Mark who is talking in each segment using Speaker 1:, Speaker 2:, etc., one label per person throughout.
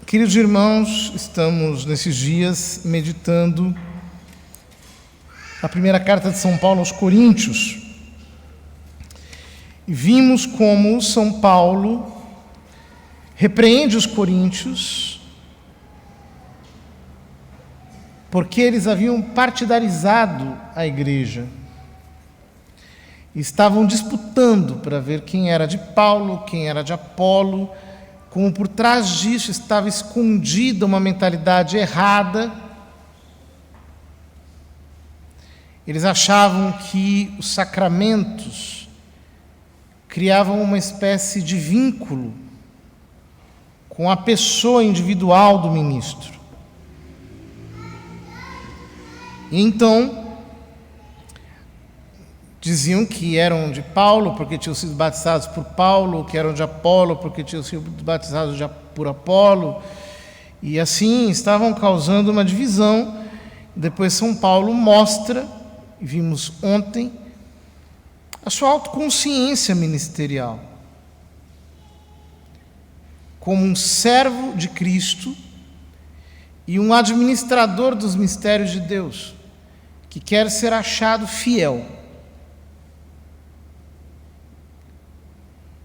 Speaker 1: Queridos irmãos, estamos nesses dias meditando a primeira carta de São Paulo aos Coríntios. E vimos como São Paulo repreende os coríntios porque eles haviam partidarizado a igreja. Estavam disputando para ver quem era de Paulo, quem era de Apolo, como por trás disso estava escondida uma mentalidade errada. Eles achavam que os sacramentos criavam uma espécie de vínculo com a pessoa individual do ministro. E então, diziam que eram de Paulo porque tinham sido batizados por Paulo, que eram de Apolo porque tinham sido batizados por Apolo, e assim estavam causando uma divisão. Depois São Paulo mostra, e vimos ontem, a sua autoconsciência ministerial como um servo de Cristo e um administrador dos mistérios de Deus, que quer ser achado fiel.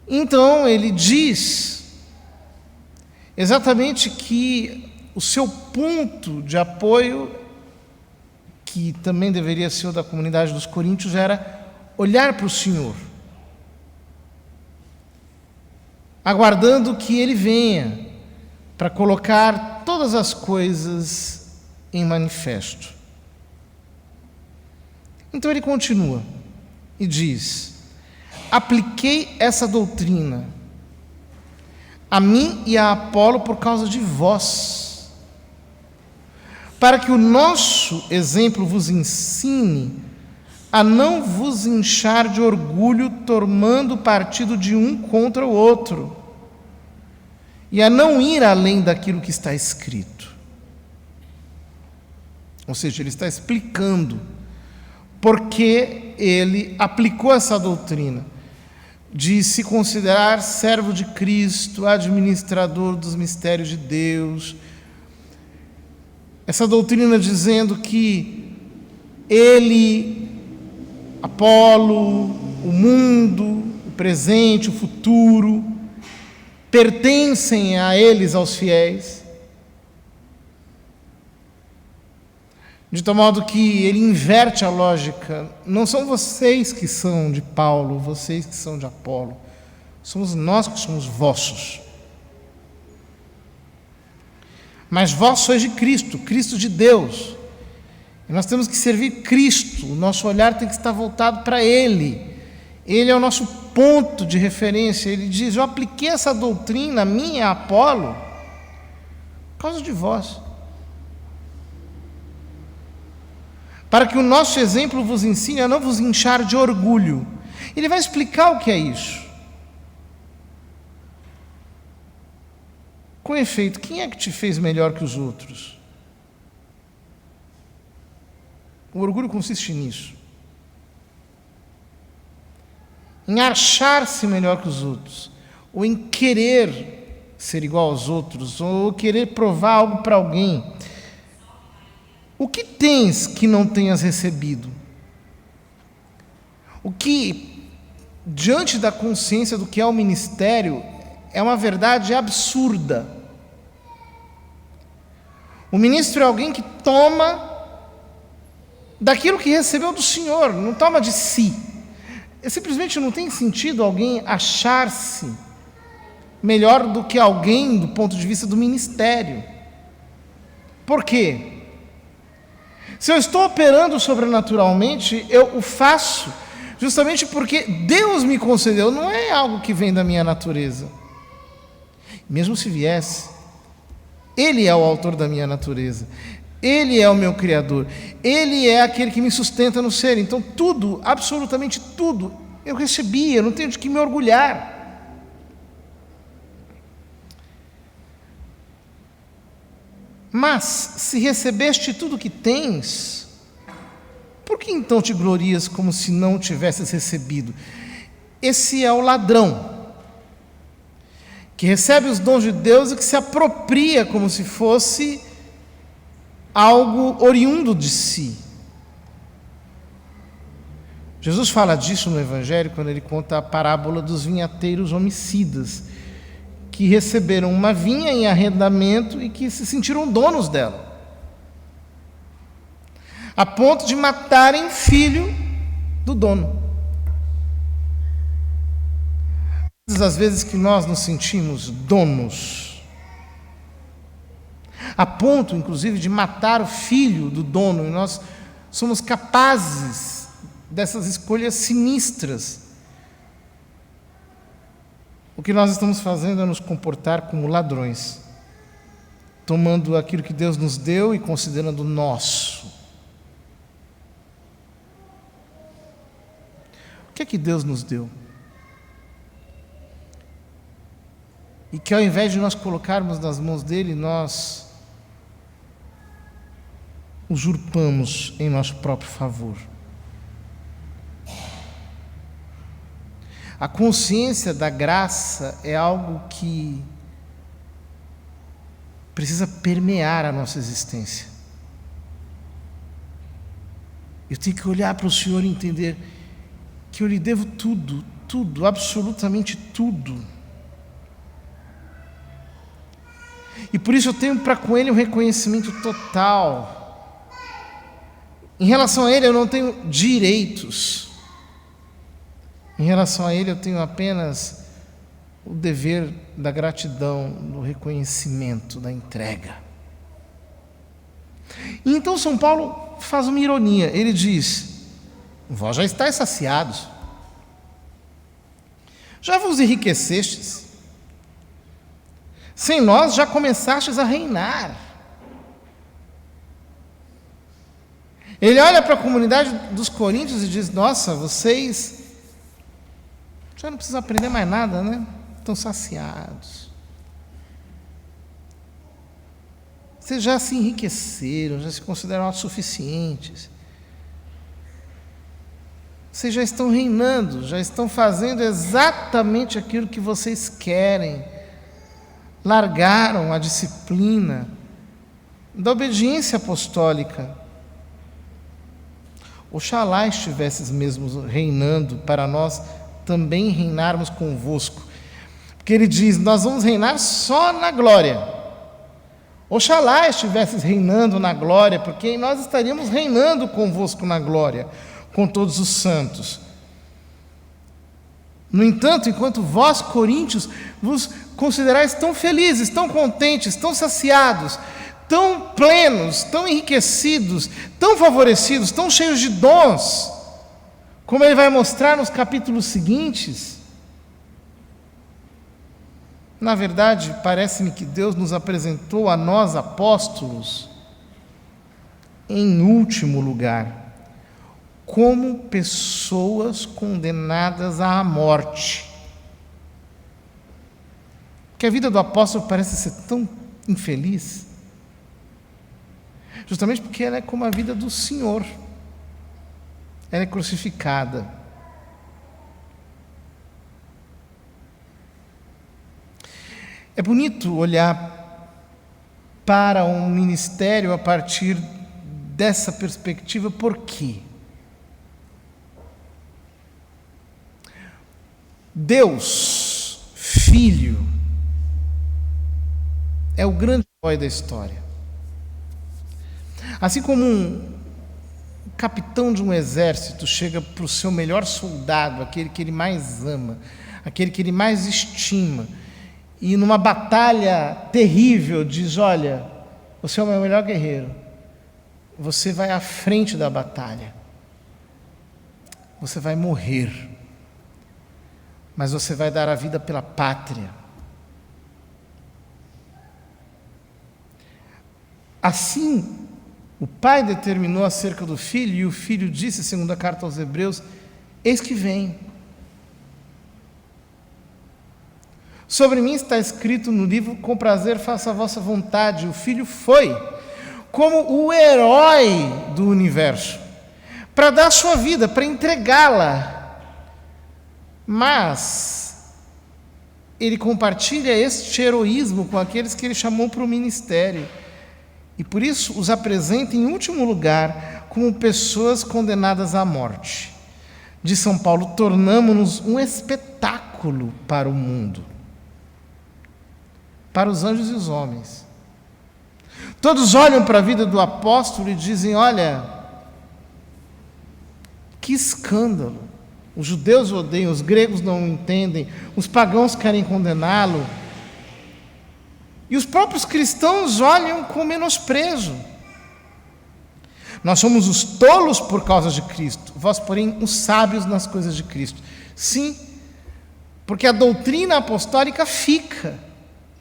Speaker 1: Então ele diz exatamente que o seu ponto de apoio, que também deveria ser o da comunidade dos coríntios, era olhar para o Senhor, aguardando que Ele venha para colocar todas as coisas em manifesto. Então ele continua e diz: apliquei essa doutrina a mim e a Apolo por causa de vós, para que o nosso exemplo vos ensine a não vos inchar de orgulho, tomando partido de um contra o outro, e a não ir além daquilo que está escrito. Ou seja, ele está explicando porque ele aplicou essa doutrina de se considerar servo de Cristo, administrador dos mistérios de Deus. Essa doutrina dizendo que ele, Apolo, o mundo, o presente, o futuro, pertencem a eles, aos fiéis, de tal modo que ele inverte a lógica. Não são vocês que são de Paulo, vocês que são de Apolo, somos nós que somos vossos. Mas vós sois de Cristo, Cristo de Deus. E nós temos que servir Cristo, o nosso olhar tem que estar voltado para Ele. Ele é o nosso ponto de referência. Ele diz: eu apliquei essa doutrina, a mim e a Apolo, por causa de vós, para que o nosso exemplo vos ensine a não vos inchar de orgulho. Ele vai explicar o que é isso. Com efeito, quem é que te fez melhor que os outros? O orgulho consiste nisso, em achar-se melhor que os outros, ou em querer ser igual aos outros, ou querer provar algo para alguém. O que tens que não tenhas recebido? O que, diante da consciência do que é o ministério, é uma verdade absurda. O ministro é alguém que toma daquilo que recebeu do Senhor, não toma de si. Simplesmente não tem sentido alguém achar-se melhor do que alguém do ponto de vista do ministério. Por quê? Se eu estou operando sobrenaturalmente, eu o faço justamente porque Deus me concedeu, não é algo que vem da minha natureza. Mesmo se viesse, Ele é o autor da minha natureza, Ele é o meu Criador, Ele é aquele que me sustenta no ser. Então tudo, absolutamente tudo, eu recebi, eu não tenho de que me orgulhar. Mas, se recebeste tudo que tens, por que então te glorias como se não tivesses recebido? Esse é o ladrão, que recebe os dons de Deus e que se apropria como se fosse algo oriundo de si. Jesus fala disso no Evangelho quando ele conta a parábola dos vinhateiros homicidas, que receberam uma vinha em arrendamento e que se sentiram donos dela, a ponto de matarem o filho do dono. Às vezes que nós nos sentimos donos, a ponto, inclusive, de matar o filho do dono, e nós somos capazes dessas escolhas sinistras. O que nós estamos fazendo é nos comportar como ladrões, tomando aquilo que Deus nos deu e considerando nosso. O que é que Deus nos deu? E que ao invés de nós colocarmos nas mãos dele, nós usurpamos em nosso próprio favor. A consciência da graça é algo que precisa permear a nossa existência. Eu tenho que olhar para o Senhor e entender que eu lhe devo tudo, tudo, absolutamente tudo. E por isso eu tenho para com Ele um reconhecimento total. Em relação a Ele eu não tenho direitos. Em relação a Ele eu tenho apenas o dever da gratidão, do reconhecimento, da entrega. E então São Paulo faz uma ironia. Ele diz: vós já estáis saciados, já vos enriquecestes, sem nós já começastes a reinar. Ele olha para a comunidade dos coríntios e diz: nossa, vocês já não precisam aprender mais nada, né? Estão saciados. Vocês já se enriqueceram, já se consideram autossuficientes. Vocês já estão reinando, já estão fazendo exatamente aquilo que vocês querem. Largaram a disciplina da obediência apostólica. Oxalá estivesses mesmo reinando para nós também reinarmos convosco. Porque ele diz: nós vamos reinar só na glória. Oxalá estivesses reinando na glória, porque nós estaríamos reinando convosco na glória, com todos os santos. No entanto, enquanto vós, coríntios, vos considerais tão felizes, tão contentes, tão saciados, tão plenos, tão enriquecidos, tão favorecidos, tão cheios de dons, como ele vai mostrar nos capítulos seguintes, na verdade, parece-me que Deus nos apresentou a nós, apóstolos, em último lugar, como pessoas condenadas à morte. Que a vida do apóstolo parece ser tão infeliz, justamente porque ela é como a vida do Senhor. Ela é crucificada. É bonito olhar para um ministério a partir dessa perspectiva. Por quê? Deus, Filho, é o grande herói da história. Assim como um capitão de um exército chega para o seu melhor soldado, aquele que ele mais ama, aquele que ele mais estima, e numa batalha terrível diz: olha, você é o meu melhor guerreiro, você vai à frente da batalha, você vai morrer, mas você vai dar a vida pela pátria. Assim, o Pai determinou acerca do Filho, e o Filho disse, segundo a carta aos Hebreus: eis que vem. Sobre mim está escrito no livro: com prazer faço a vossa vontade. O Filho foi como o herói do universo, para dar a sua vida, para entregá-la. Mas ele compartilha este heroísmo com aqueles que ele chamou para o ministério. E por isso os apresenta em último lugar como pessoas condenadas à morte. De São Paulo, tornamo-nos um espetáculo para o mundo, para os anjos e os homens. Todos olham para a vida do apóstolo e dizem: olha, que escândalo. Os judeus o odeiam, os gregos não o entendem, os pagãos querem condená-lo. E os próprios cristãos olham com menosprezo. Nós somos os tolos por causa de Cristo, vós, porém, os sábios nas coisas de Cristo. Sim, porque a doutrina apostólica fica,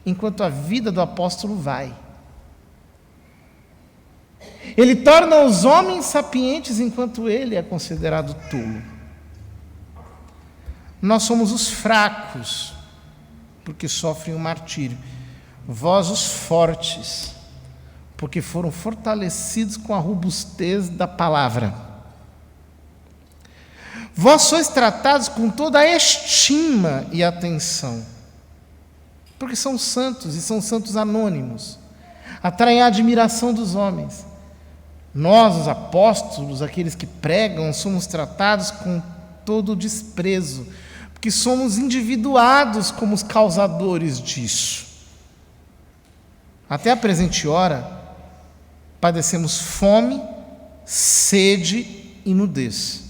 Speaker 1: enquanto a vida do apóstolo vai. Ele torna os homens sapientes, enquanto ele é considerado tolo. Nós somos os fracos, porque sofrem o martírio. Vós, os fortes, porque foram fortalecidos com a robustez da palavra. Vós sois tratados com toda a estima e atenção, porque são santos, e são santos anônimos, atraem a admiração dos homens. Nós, os apóstolos, aqueles que pregam, somos tratados com todo o desprezo, porque somos individuados como os causadores disso. Até a presente hora, padecemos fome, sede e nudez.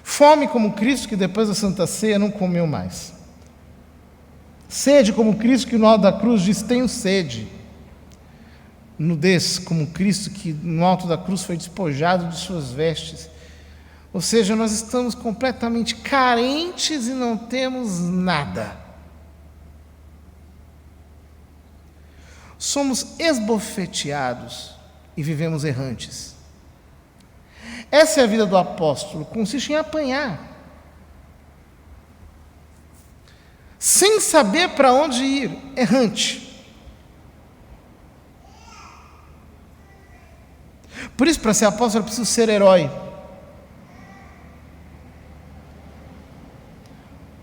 Speaker 1: Fome como Cristo, que depois da Santa Ceia não comeu mais. Sede como Cristo, que no alto da cruz diz: tenho sede. Nudez como Cristo, que no alto da cruz foi despojado de suas vestes. Ou seja, nós estamos completamente carentes e não temos nada. Somos esbofeteados e vivemos errantes. Essa é a vida do apóstolo, consiste em apanhar, sem saber para onde ir, errante. Por isso, para ser apóstolo, é preciso ser herói.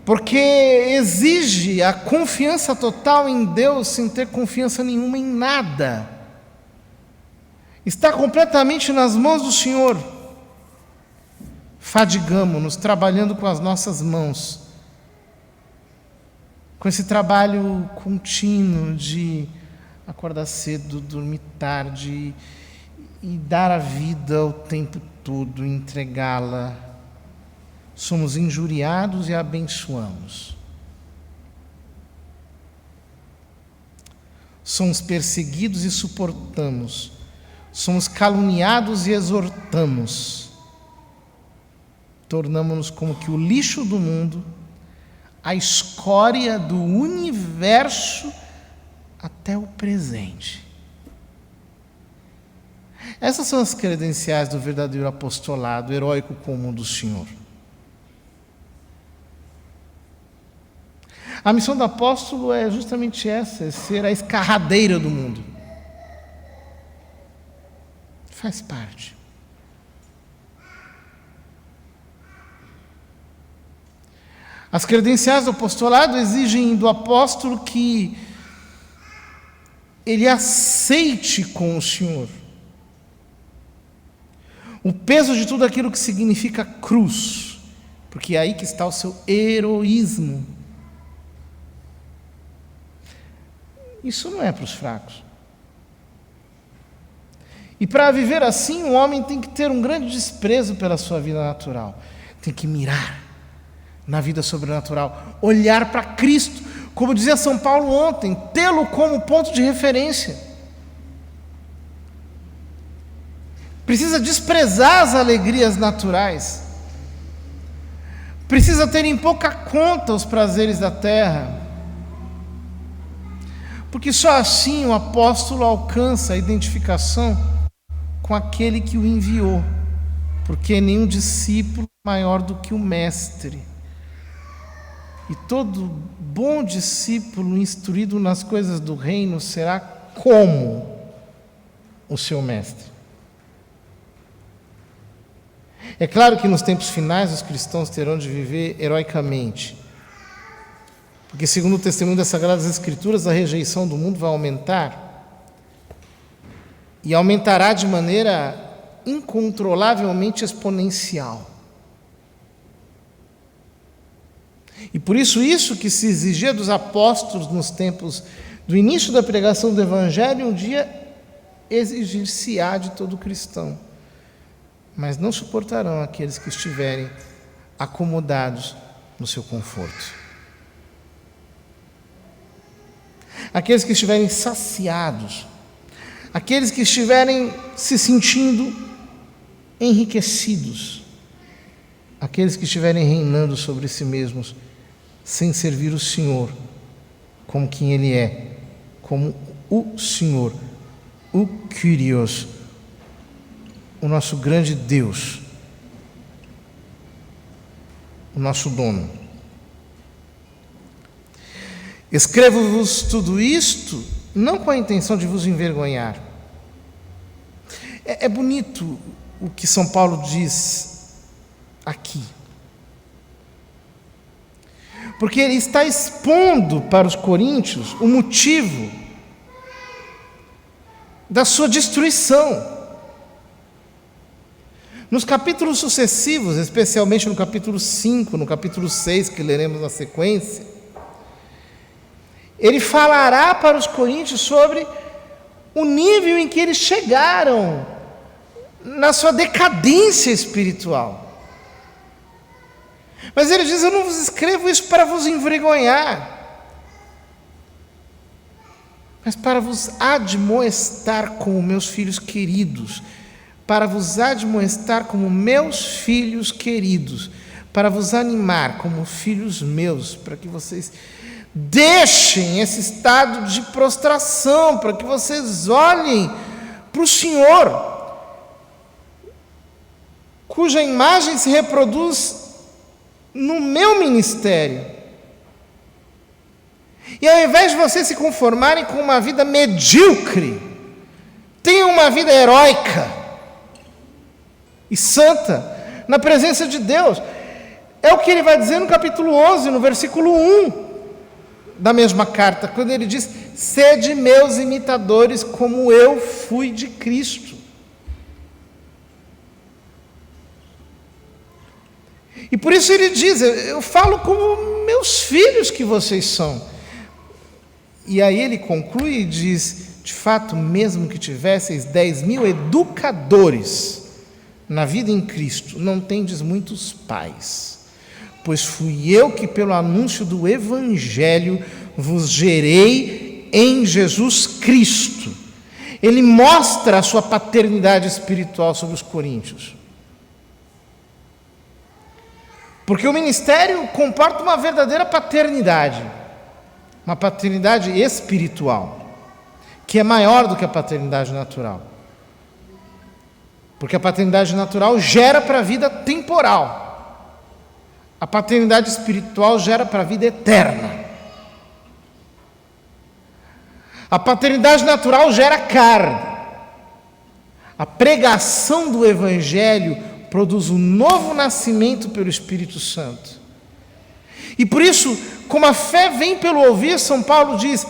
Speaker 1: Porque exige a confiança total em Deus sem ter confiança nenhuma em nada. Está completamente nas mãos do Senhor. Fadigamo-nos trabalhando com as nossas mãos, com esse trabalho contínuo de acordar cedo, dormir tarde e dar a vida o tempo todo, entregá-la. Somos injuriados e abençoamos. Somos perseguidos e suportamos. Somos caluniados e exortamos. Tornamo-nos como que o lixo do mundo, a escória do universo até o presente. Essas são as credenciais do verdadeiro apostolado heróico como o do Senhor. A missão do apóstolo é justamente essa, é ser a escarradeira do mundo. Faz parte. As credenciais do apostolado exigem do apóstolo que ele aceite com o Senhor o peso de tudo aquilo que significa cruz, porque é aí que está o seu heroísmo. Isso não é para os fracos. E para viver assim, o homem tem que ter um grande desprezo pela sua vida natural. Tem que mirar na vida sobrenatural, olhar para Cristo, como dizia São Paulo ontem, tê-lo como ponto de referência. Precisa desprezar as alegrias naturais. Precisa ter em pouca conta os prazeres da terra. Porque só assim o apóstolo alcança a identificação com aquele que o enviou. Porque nenhum discípulo é maior do que o mestre. E todo bom discípulo instruído nas coisas do reino será como o seu mestre. É claro que nos tempos finais os cristãos terão de viver heroicamente, porque segundo o testemunho das Sagradas Escrituras, a rejeição do mundo vai aumentar, e aumentará de maneira incontrolavelmente exponencial. E por isso que se exigia dos apóstolos nos tempos do início da pregação do Evangelho, um dia exigir-se-á de todo cristão. Mas não suportarão aqueles que estiverem acomodados no seu conforto. Aqueles que estiverem saciados, aqueles que estiverem se sentindo enriquecidos, aqueles que estiverem reinando sobre si mesmos, sem servir o Senhor como quem Ele é, como o Senhor, o Kyrios, o nosso grande Deus, o nosso dono. Escrevo-vos tudo isto, não com a intenção de vos envergonhar. É bonito o que São Paulo diz aqui. Porque ele está expondo para os coríntios o motivo da sua destruição. Nos capítulos sucessivos, especialmente no capítulo 5, no capítulo 6, que leremos na sequência, ele falará para os coríntios sobre o nível em que eles chegaram na sua decadência espiritual. Mas ele diz: eu não vos escrevo isso para vos envergonhar, mas para vos admoestar como meus filhos queridos, para vos admoestar como meus filhos queridos, para vos animar como filhos meus, para que vocês deixem esse estado de prostração, para que vocês olhem para o Senhor, cuja imagem se reproduz no meu ministério. E ao invés de vocês se conformarem com uma vida medíocre, tenham uma vida heróica e santa na presença de Deus. É o que ele vai dizer no capítulo 11, no versículo 1 da mesma carta, quando ele diz: sede meus imitadores como eu fui de Cristo. E por isso ele diz: eu falo como meus filhos que vocês são. E aí ele conclui e diz: de fato, mesmo que tivesseis 10.000 educadores na vida em Cristo, não tendes muitos pais, pois fui eu que pelo anúncio do Evangelho vos gerei em Jesus Cristo. Ele mostra a sua paternidade espiritual sobre os coríntios. Porque o ministério comporta uma verdadeira paternidade, uma paternidade espiritual, que é maior do que a paternidade natural. Porque a paternidade natural gera para a vida temporal. A paternidade espiritual gera para a vida eterna. A paternidade natural gera carne. A pregação do Evangelho produz um novo nascimento pelo Espírito Santo. E por isso, como a fé vem pelo ouvir, São Paulo diz: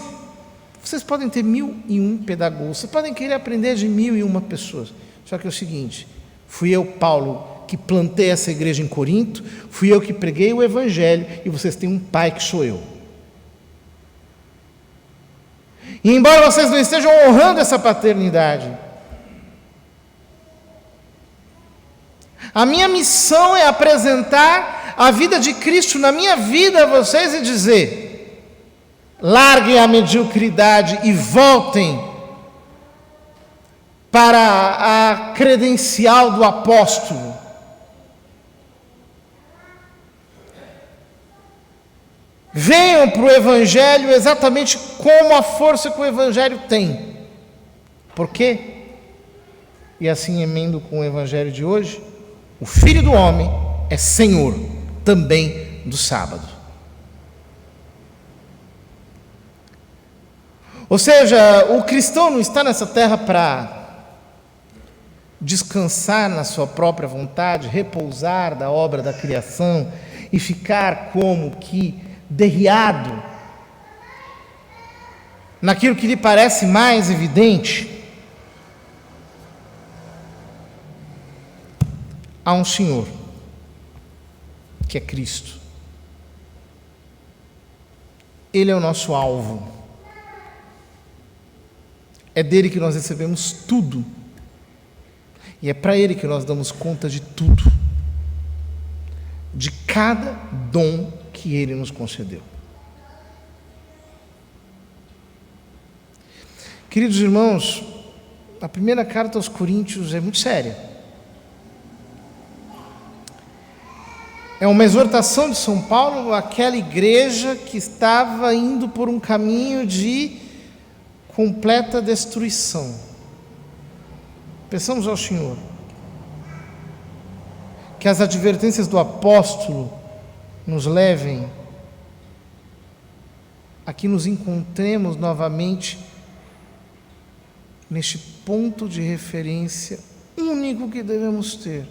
Speaker 1: vocês podem ter 1.001 pedagogos, vocês podem querer aprender de 1.001 pessoas. Só que é o seguinte: fui eu, Paulo, que plantei essa igreja em Corinto, fui eu que preguei o Evangelho, e vocês têm um pai que sou eu. E embora vocês não estejam honrando essa paternidade, a minha missão é apresentar a vida de Cristo na minha vida a vocês e dizer: larguem a mediocridade e voltem para a credencial do apóstolo. Venham para o Evangelho exatamente como a força que o Evangelho tem. Por quê? E assim emendo com o Evangelho de hoje: o Filho do Homem é Senhor também do sábado. Ou seja, o cristão não está nessa terra para descansar na sua própria vontade, repousar da obra da criação e ficar como que derriado naquilo que lhe parece mais evidente. Há um Senhor, que é Cristo. Ele é o nosso alvo. É dele que nós recebemos tudo. E é para Ele que nós damos conta de tudo. De cada dom que Ele nos concedeu. Queridos irmãos, a primeira carta aos Coríntios é muito séria. É uma exortação de São Paulo àquela igreja que estava indo por um caminho de completa destruição. Peçamos ao Senhor que as advertências do apóstolo nos levem a que nos encontremos novamente neste ponto de referência único que devemos ter,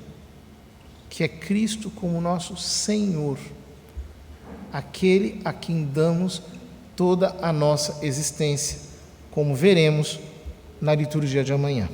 Speaker 1: que é Cristo como nosso Senhor, aquele a quem damos toda a nossa existência, como veremos na liturgia de amanhã.